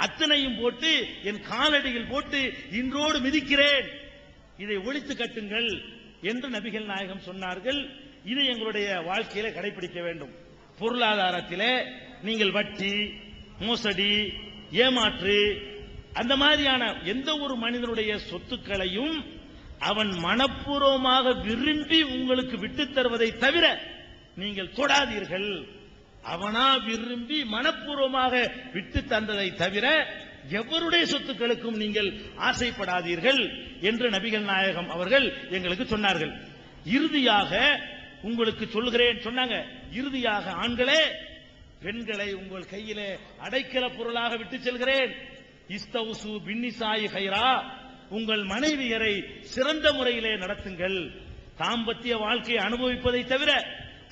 அத்தனையும் போட்டு என் காலடியில் போட்டு இன்றோடு மிதிக்கிறேன், இதை ஒழித்து கட்டுங்கள் என்று நபிகள் நாயகம் சொன்னார்கள். இதை எங்களுடைய வாழ்க்கையில கடைபிடிக்க வேண்டும். பொருளாதாரத்திலே நீங்கள் வட்டி, மோசடி, ஏமாற்று, அந்த மாதிரியான எந்த ஒரு மனிதனுடைய சொத்துக்களையும் அவன் மனப்பூர்வமாக விரும்பி உங்களுக்கு விட்டுத் தருவதை தவிர நீங்கள் தொடாதீர்கள். அவனா விரும்பி மனப்பூர்வமாக விட்டு தந்ததை தவிர எவருடைய சொத்துக்களுக்கும் நீங்கள் ஆசைப்படாதீர்கள் என்று நபிகள் நாயகம் அவர்கள் எங்களுக்கு சொன்னார்கள். இறுதியாக உங்களுக்கு சொல்கிறேன் சொன்னாங்க. இறுதியாக ஆண்களே, பெண்களை உங்கள் கையிலே அடைக்கல பொருளாக விட்டு செல்கிறேன். இஸ்தவுசு பின்னிசாயி ஹைரா, உங்கள் மனைவியரை சிறந்த முறையிலே நடத்துங்கள். தாம்பத்திய வாழ்க்கையை அனுபவிப்பதை தவிர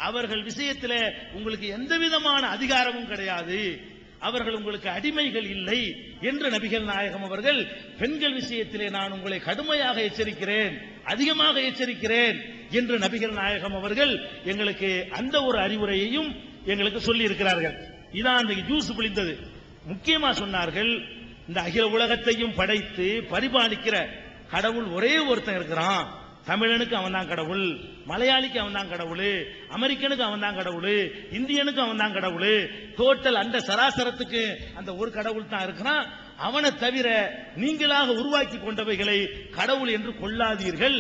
அவர்கள் விஷயத்திலே உங்களுக்கு எந்த விதமான அதிகாரமும் கிடையாது, அவர்கள் உங்களுக்கு அடிமைகள் இல்லை என்று நபிகள் நாயகம் அவர்கள் பெண்கள் விஷயத்திலே நான் உங்களை கடுமையாக எச்சரிக்கிறேன், அதிகமாக எச்சரிக்கிறேன் என்று நபிகள் நாயகம் அவர்கள் எங்களுக்கு அந்த ஒரு அறிவுரையையும் எங்களுக்கு சொல்லி இருக்கிறார்கள். இதான் அந்த ஜூஸ் பிழிந்தது. முக்கியமா சொன்னார்கள், இந்த அகில உலகத்தையும் படைத்து பரிபாலிக்கிற கடவுள் ஒரே ஒருத்தன் இருக்கிறான். தமிழனுக்கு அவன் தான் கடவுள், மலையாளிக்கு அவன் தான் கடவுள், அமெரிக்கனுக்கு அவன் தான் கடவுள், இந்தியனுக்கு அவன் தான் கடவுள், டோட்டல் அந்த சராசரத்துக்கு அந்த ஒரு கடவுள் தான் இருக்கிறான். அவனை தவிர நீங்களாக உருவாக்கி கொண்டவைகளை கடவுள் என்று கொள்ளாதீர்கள்.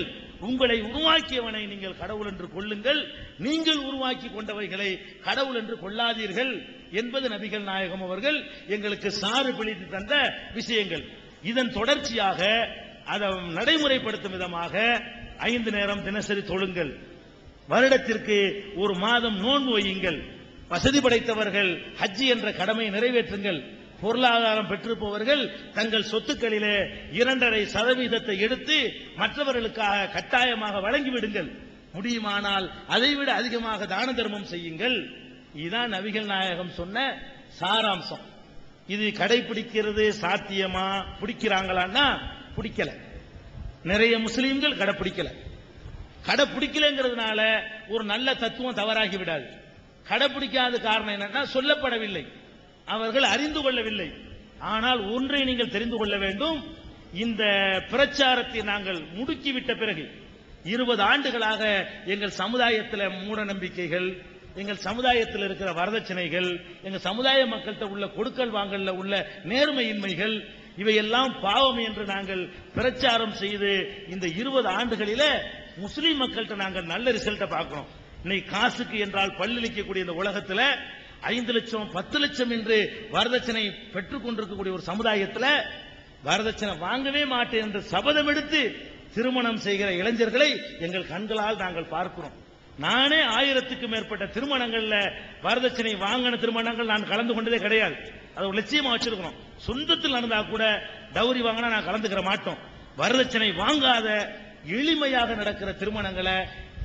உங்களை உருவாக்கியவனை நீங்கள் கடவுள் என்று கொள்ளுங்கள், நீங்கள் உருவாக்கி கொண்டவைகளை கடவுள் என்று கொள்ளாதீர்கள் என்பது நபிகள் நாயகம் அவர்கள் எங்களுக்கு சாறு பிழித்து தந்த விஷயங்கள். இதன் தொடர்ச்சியாக அதை நடைமுறைப்படுத்தும் விதமாக 5 நேரம் தினசரி தொழுங்கள், வருடத்திற்கு ஒரு மாதம் நோன்பு வையுங்கள், வசதி படைத்தவர்கள் ஹஜ் என்ற கடமையை நிறைவேற்றுங்கள், பொருளாதாரம் பெற்றிருப்பவர்கள் தங்கள் சொத்துக்களிலே 2.5% எடுத்து மற்றவர்களுக்காக கட்டாயமாக வழங்கிவிடுங்கள், முடியுமானால் அதைவிட அதிகமாக தான தர்மம் செய்யுங்கள். இதுதான் நபிகள் நாயகம் சொன்ன சாராம்சம். இது கடைபிடிக்கிறது சாத்தியமா, பிடிக்கிறாங்களான்னா பிடிக்கல. நிறைய முஸ்லீம்கள் கடைபிடிக்கல. கடைபிடிக்கலங்கிறதுனால ஒரு நல்ல தத்துவம் தவறாகி விடாது. கடைபிடிக்காத காரணம் என்னன்னா சொல்லப்படவில்லை, அவர்கள் அறிந்து கொள்ளவில்லை. ஆனால் ஒன்றை நீங்கள் தெரிந்து கொள்ள வேண்டும், இந்த பிரச்சாரத்தை நாங்கள் முடுக்கிவிட்ட பிறகு 20 ஆண்டுகளாக எங்கள் சமுதாயத்தில் மூட நம்பிக்கைகள், எங்கள் சமுதாயத்தில் இருக்கிற வரதட்சணைகள், எங்கள் சமுதாய மக்கள்கிட்ட உள்ள கொடுக்கல் வாங்கல்ல உள்ள நேர்மையின்மைகள், இவையெல்லாம் பாவம் என்று நாங்கள் பிரச்சாரம் செய்து இந்த 20 ஆண்டுகளில முஸ்லீம் மக்கள்கிட்ட நாங்கள் நல்ல ரிசல்ட்டை பார்க்கிறோம். இன்னைக்கு காசுக்கு என்றால் பல்லிழிக்கக்கூடிய இந்த உலகத்தில் 5 லட்சம் 10 லட்சம் என்று வரதட்சணை பெற்றுக் கொண்டிருக்கக்கூடிய ஒரு சமுதாயத்தில் வரதட்சணை வாங்கவே மாட்டேன் என்று சபதம் எடுத்து திருமணம் செய்கிற இளைஞர்களை எங்கள் கண்களால் நாங்கள் பார்க்கிறோம். நானே 1000க்கும் மேற்பட்ட திருமணங்கள்ல வரதட்சணை வாங்கின திருமணங்கள் நான் கலந்து கொண்டதே கிடையாது. அது ஒரு லட்சியமா வச்சிருக்கிறோம். சொந்தத்தில் நடந்தா கூட டவுரி வாங்கினா நான் கலந்துக்கிற மாட்டோம். வரதட்சணை வாங்காத எளிமையாக நடக்கிற திருமணங்களை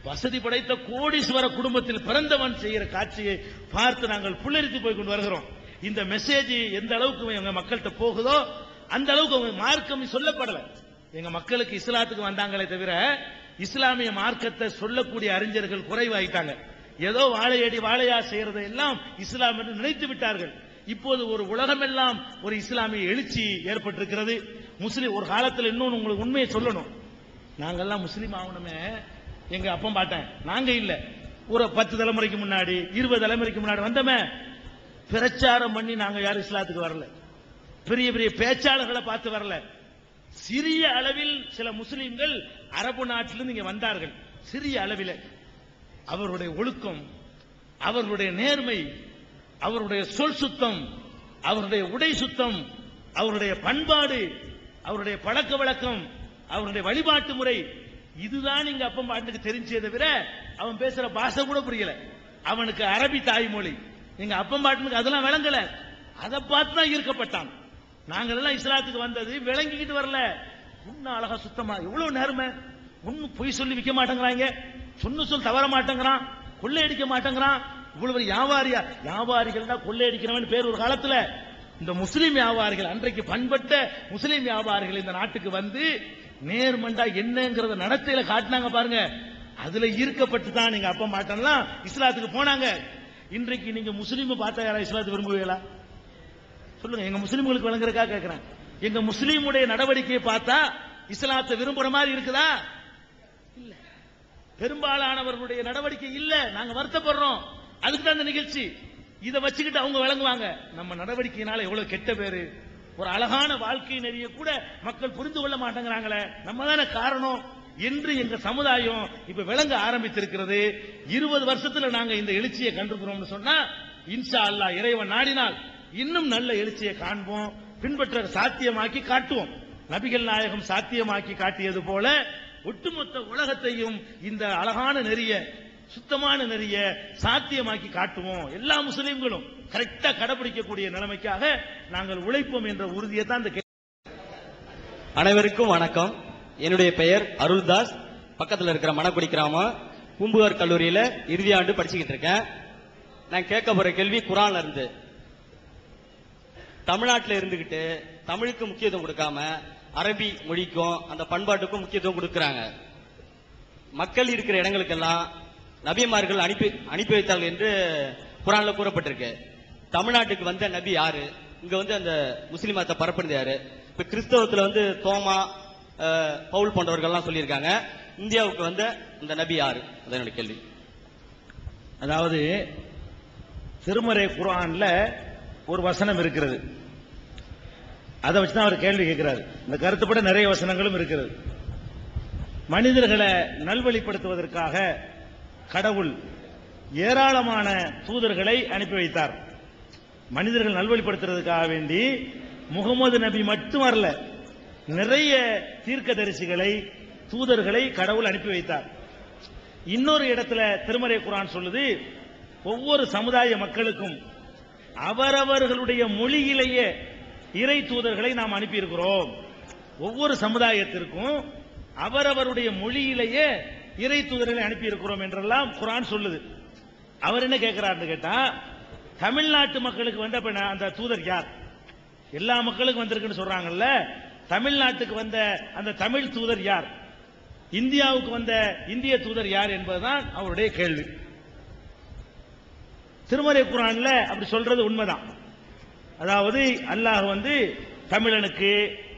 வசதி படைத்த கோடீஸ்வர குடும்பத்தில் பிறந்தவன் செய்கிற காட்சியை பார்த்து நாங்கள் புல்லரித்து போய் கொண்டு வருகிறோம். இந்த மெசேஜ் எந்த அளவுக்கு எங்க மக்கள்கிட்ட போகுதோ அந்த அளவுக்கு அவங்க மார்க்கம் சொல்லப்படல. எங்க மக்களுக்கு இஸ்லாத்துக்கு வந்தாங்களே தவிர இஸ்லாமிய மார்க்கத்தை சொல்லக்கூடிய அறிஞர்கள் குறைவாயிட்டாங்க. ஏதோ வாழையடி வாழையா செய்யறதை எல்லாம் இஸ்லாம் என்று நினைத்து விட்டார்கள். இப்போது ஒரு உலகமெல்லாம் ஒரு இஸ்லாமிய எழுச்சி ஏற்பட்டிருக்கிறது. முஸ்லிம் ஒரு காலத்தில் இன்னொன்று உங்களுக்கு உண்மையை சொல்லணும், நாங்கெல்லாம் முஸ்லீம் ஆகணுமே எங்க அப்பம் பாட்டேன் நாங்க இல்ல, ஒரு 10 தலைமுறைக்கு முன்னாடி 20 தலைமுறைக்கு முன்னாடி வந்தமே பிரச்சாரம் பண்ணி நாங்க யாரும் இஸ்லாத்துக்கு வரல, பெரிய பெரிய பேச்சாளர்களை பார்த்து வரல. சிறிய அளவில் சில முஸ்லிம்கள் அரபு நாட்டிலிருந்து இங்க வந்தார்கள். சிறிய அளவில் அவருடைய ஒழுக்கம், அவர்களுடைய நேர்மை, அவருடைய சொல் சுத்தம், அவருடைய உடை சுத்தம், அவருடைய பண்பாடு, அவருடைய பழக்க வழக்கம், அவருடைய வழிபாட்டு முறை, இதுதான் இங்க அப்பம் பாட்டுக்கு தெரிஞ்சே தவிர அவன் பேசுற பாஷை கூட புரியல. அவனுக்கு அரபி தாய்மொழி, எங்க அப்பம் பாட்டுக்கு அதெல்லாம் விளங்கல. அதை பார்த்து தான் ஈர்க்கப்பட்டான். நாங்கள் எல்லாம் இஸ்லாத்துக்கு வந்தது விளங்கிக்கிட்டு வரல. இன்னும் அழகா சுத்தமா எவ்வளவு நேர்மை, ஒன்னும் பொய் சொல்லி விற்க மாட்டேங்கிறாங்க, சொல் தவற மாட்டேங்கிறான், கொள்ளையடிக்க மாட்டேங்கிறான். இவ்வளவு வியாபாரியா, வியாபாரிகள் தான் கொள்ளையடிக்கிறவன் பேர் ஒரு காலத்துல. இந்த முஸ்லீம் வியாபாரிகள், அன்றைக்கு பண்பட்ட முஸ்லீம் வியாபாரிகள் இந்த நாட்டுக்கு வந்து நேர்மண்டா என்னங்கிறத நடத்தையில காட்டினாங்க பாருங்க. அதுல ஈர்க்கப்பட்டு தான் நீங்க அப்ப மாட்டெல்லாம் இஸ்லாத்துக்கு போனாங்க. இன்றைக்கு நீங்க முஸ்லீம் பார்த்தா யாரா இஸ்லாத்துக்கு விரும்புவீங்களா சொல்லுங்க, எங்க முஸ்லிம்களுக்கு வழங்குறதுக்காக கேட்கிறேன். எங்க முஸ்லீமுடைய நடவடிக்கையை பார்த்தா இஸ்லாத்தை விரும்புற மாதிரி இருக்குதா? இல்ல. பெரும்பாலானவர்களுடைய நடவடிக்கை இல்ல. நாங்க வருத்தப்படுறோம். அதுக்கு தான் இந்த நிகழ்ச்சி. இதை வச்சுக்கிட்டு அவங்க வழங்குவாங்க. நம்ம நடவடிக்கையினால எவ்வளவு கெட்ட பேரு, ஒரு அழகான வாழ்க்கை நெறிய கூட மக்கள் புரிந்து கொள்ள மாட்டேங்கிறாங்களே, நம்ம தானே காரணம் என்று எங்க சமுதாயம் இப்ப விளங்க ஆரம்பித்திருக்கிறது. 20 வருஷத்துல நாங்க இந்த எழுச்சியை கண்டிருக்கிறோம்னு சொன்னா, இன்ஷா அல்லாஹ் இறைவன் நாடினால் இன்னும் நல்ல எழுச்சியை காண்போம், பின்பற்ற சாத்தியமாக்கி காட்டுவோம். நபிகள் நாயகம் சாத்தியமாக்கி காட்டியது போல ஒட்டுமொத்த உலகத்தையும் இந்த அழகான நெறிய, சுத்தமான நெறிய சாத்தியமாக்கி காட்டுவோம். எல்லா முஸ்லிம்களும் கரெக்டா கடைபிடிக்கக்கூடிய நிலைமைக்காக நாங்கள் உழைப்போம் என்ற உறுதியை தான் இந்த. அனைவருக்கும் வணக்கம். என்னுடைய பெயர் அருள்தாஸ். பக்கத்தில் இருக்கிற மணக்குடி கிராமம் பூம்புகார் கல்லூரியில இறுதி ஆண்டு படிச்சுக்கிட்டு இருக்கேன். நான் கேட்க போற கேள்வி குர்ஆன்ல இருந்து. தமிழ்நாட்டில் இருந்துகிட்டு தமிழுக்கு முக்கியத்துவம் கொடுக்காம அரபி மொழிக்கும் அந்த பண்பாட்டுக்கும் முக்கியத்துவம் கொடுக்கறாங்க. மக்கள் இருக்கிற இடங்களுக்கெல்லாம் நபிமார்கள் அனுப்பி வைத்தார்கள் என்று குர்ஆன்ல கூறப்பட்டிருக்கு. தமிழ்நாட்டுக்கு வந்த நபி யாரு? இங்க அந்த முஸ்லிம் மதத்தை பரப்புனது யாரு? இப்ப கிறிஸ்தவத்துல தோமா, பவுல் போன்றவர்கள்லாம் சொல்லியிருக்காங்க. இந்தியாவுக்கு வந்த இந்த நபி யாரு? அதான் என்னோட கேள்வி. அதாவது திருமறை குர்ஆன்ல ஒரு வசனம் இருக்கிறது, அதை வச்சுதான் அவர் கேள்வி கேட்கிறார். இந்த கருத்துப்பட நிறைய வசனங்களும் இருக்கிறது. மனிதர்களை நல்வழிப்படுத்துவதற்காக கடவுள் ஏராளமான தூதர்களை அனுப்பி வைத்தார். மனிதர்கள் நல்வழிப்படுத்துறதுக்காக வேண்டி முகமது நபி மட்டும் வரல, நிறைய தீர்க்கதரிசிகளை, தூதர்களை கடவுள் அனுப்பி வைத்தார். இன்னொரு இடத்துல திருமறை குர்ஆன் சொல்லுது, ஒவ்வொரு சமுதாய மக்களுக்கும் அவரவர்களுடைய மொழியிலேயே இறை தூதர்களை நாம் அனுப்பி இருக்கிறோம். ஒவ்வொரு சமுதாயத்திற்கும் அவரவருடைய மொழியிலேயே இறை தூதர்களை அனுப்பி இருக்கிறோம் என்றெல்லாம் குர்ஆன் சொல்லுது. அவர் என்ன கேட்கிறார்னு கேட்டா, தமிழ்நாட்டு மக்களுக்கு வந்த அந்த தூதர் யார்? எல்லா மக்களுக்கும் வந்திருக்குன்னு சொல்றாங்கல்ல, தமிழ்நாட்டுக்கு வந்த அந்த தமிழ் தூதர் யார்? இந்தியாவுக்கு வந்த இந்திய தூதர் யார் என்பதுதான் அவருடைய கேள்வி. திருமறை குர்ஆன்ல அப்படி சொல்றது உண்மைதான். அதாவது அல்லாஹ் தமிழனுக்கு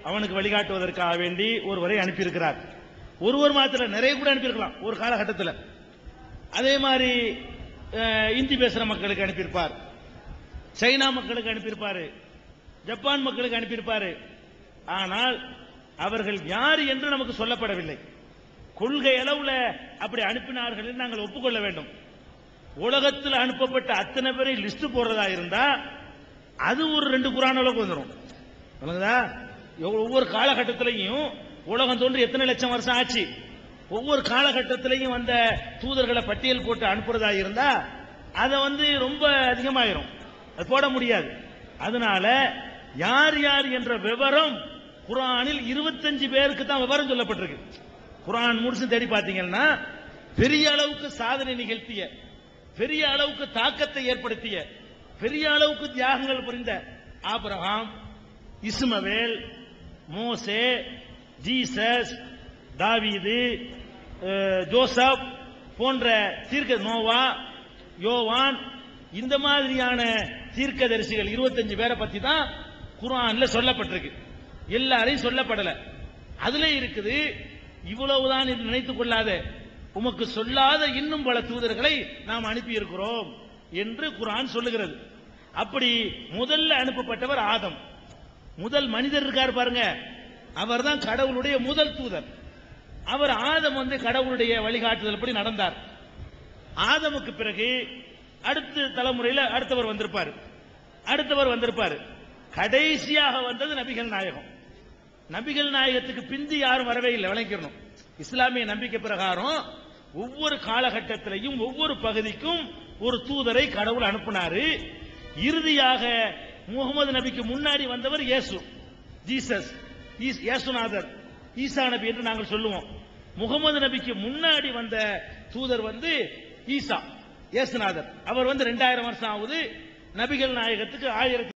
அவனுக்கு வழிகாட்டுவதற்காக வேண்டி ஒருவரை அனுப்பியிருக்கிறார். ஒருவர் மாத்திரம் நிறைய கூட அனுப்பியிருக்கலாம் ஒரு காலகட்டத்தில். அதே மாதிரி இந்தி பேசுற மக்களுக்கு அனுப்பியிருப்பார், சைனா மக்களுக்கு அனுப்பியிருப்பாரு, ஜப்பான் மக்களுக்கு அனுப்பியிருப்பாரு. ஆனால் அவர்கள் யார் என்று நமக்கு சொல்லப்படவில்லை. கொள்கை அளவுல அப்படி அனுப்பினார்கள் என்று நாங்கள் ஒப்புக்கொள்ள வேண்டும். உலகத்தில் அனுப்பப்பட்ட அத்தனை பேரை லிஸ்ட் போடுறதா இருந்தா அது ஒரு 2 குர்ஆன் அளவுக்கு வந்துடும். ஒவ்வொரு காலகட்டத்திலையும் உலகம் தோன்றி எத்தனை லட்சம் வருஷம் ஆச்சு, ஒவ்வொரு காலகட்டத்திலையும் வந்த தூதர்களை பட்டியல் போட்டு அனுப்புறதா இருந்தா அதை ரொம்ப அதிகமாயிரும், அது போட முடியாது. அதனால யார் யார் என்ற விவரம் குர்ஆனில் 25 பேருக்கு தான் விவரம் சொல்லப்பட்டிருக்கு. குர்ஆன் முழுசு தேடி பார்த்தீங்கன்னா பெரிய அளவுக்கு சாதனை நிகழ்த்திய, பெரிய அளவுக்கு தாக்கத்தை ஏற்படுத்திய, பெரிய அளவுக்கு தியாகங்கள் புரிந்த ஆபிரகாம், இஸ்மவேல், மோசே, ஜீசஸ், தாவீது, ஜோசப் போன்ற நோவா, யோவான், இந்த மாதிரியான தீர்க்கதரிசிகள் 25 பேரை பத்தி தான் குர்ஆன்ல சொல்லப்பட்டிருக்கு. எல்லாரையும் சொல்லப்படல. அதுல இருக்குது, இவ்வளவுதான் என்று நினைத்துக் கொள்ளாத, உமக்கு சொல்லாத இன்னும் பல தூதர்களை நாம் அனுப்பி இருக்கிறோம் என்று குர்ஆன் சொல்லுகிறது. அப்படி முதல்ல அனுப்பப்பட்டவர் ஆதம். முதல் மனிதர் இருக்கார் பாருங்க, அவர் தான் கடவுளுடைய முதல் தூதர். அவர் ஆதம் கடவுளுடைய வழிகாட்டுதல் படி நடந்தார். ஆதமுக்கு பிறகு அடுத்த தலைமுறையில் அடுத்தவர் வந்திருப்பார். கடைசியாக வந்தது நபிகள் நாயகம். நபிகள் நாயகத்துக்கு பிந்தி யாரும் வரவே இல்லை, விளங்கிக்கணும். இஸ்லாமிய நம்பிக்கை பிரகாரம் ஒவ்வொரு காலகட்டத்திலையும் ஒவ்வொரு பகுதிக்கும் ஒரு தூதரை கடவுள் அனுப்பினாரு. இறுதியாக முகமது நபிக்கு முன்னாடி வந்தவர் இயேசு, ஜீசஸ், இயேசுநாதர், ஈசா நபி என்று நாங்கள் சொல்லுவோம். முகமது நபிக்கு முன்னாடி வந்த தூதர் ஈசா, இயேசுநாதர். அவர் 2000 வருஷம் ஆகுது. நபிகள் நாயகத்துக்கு 1000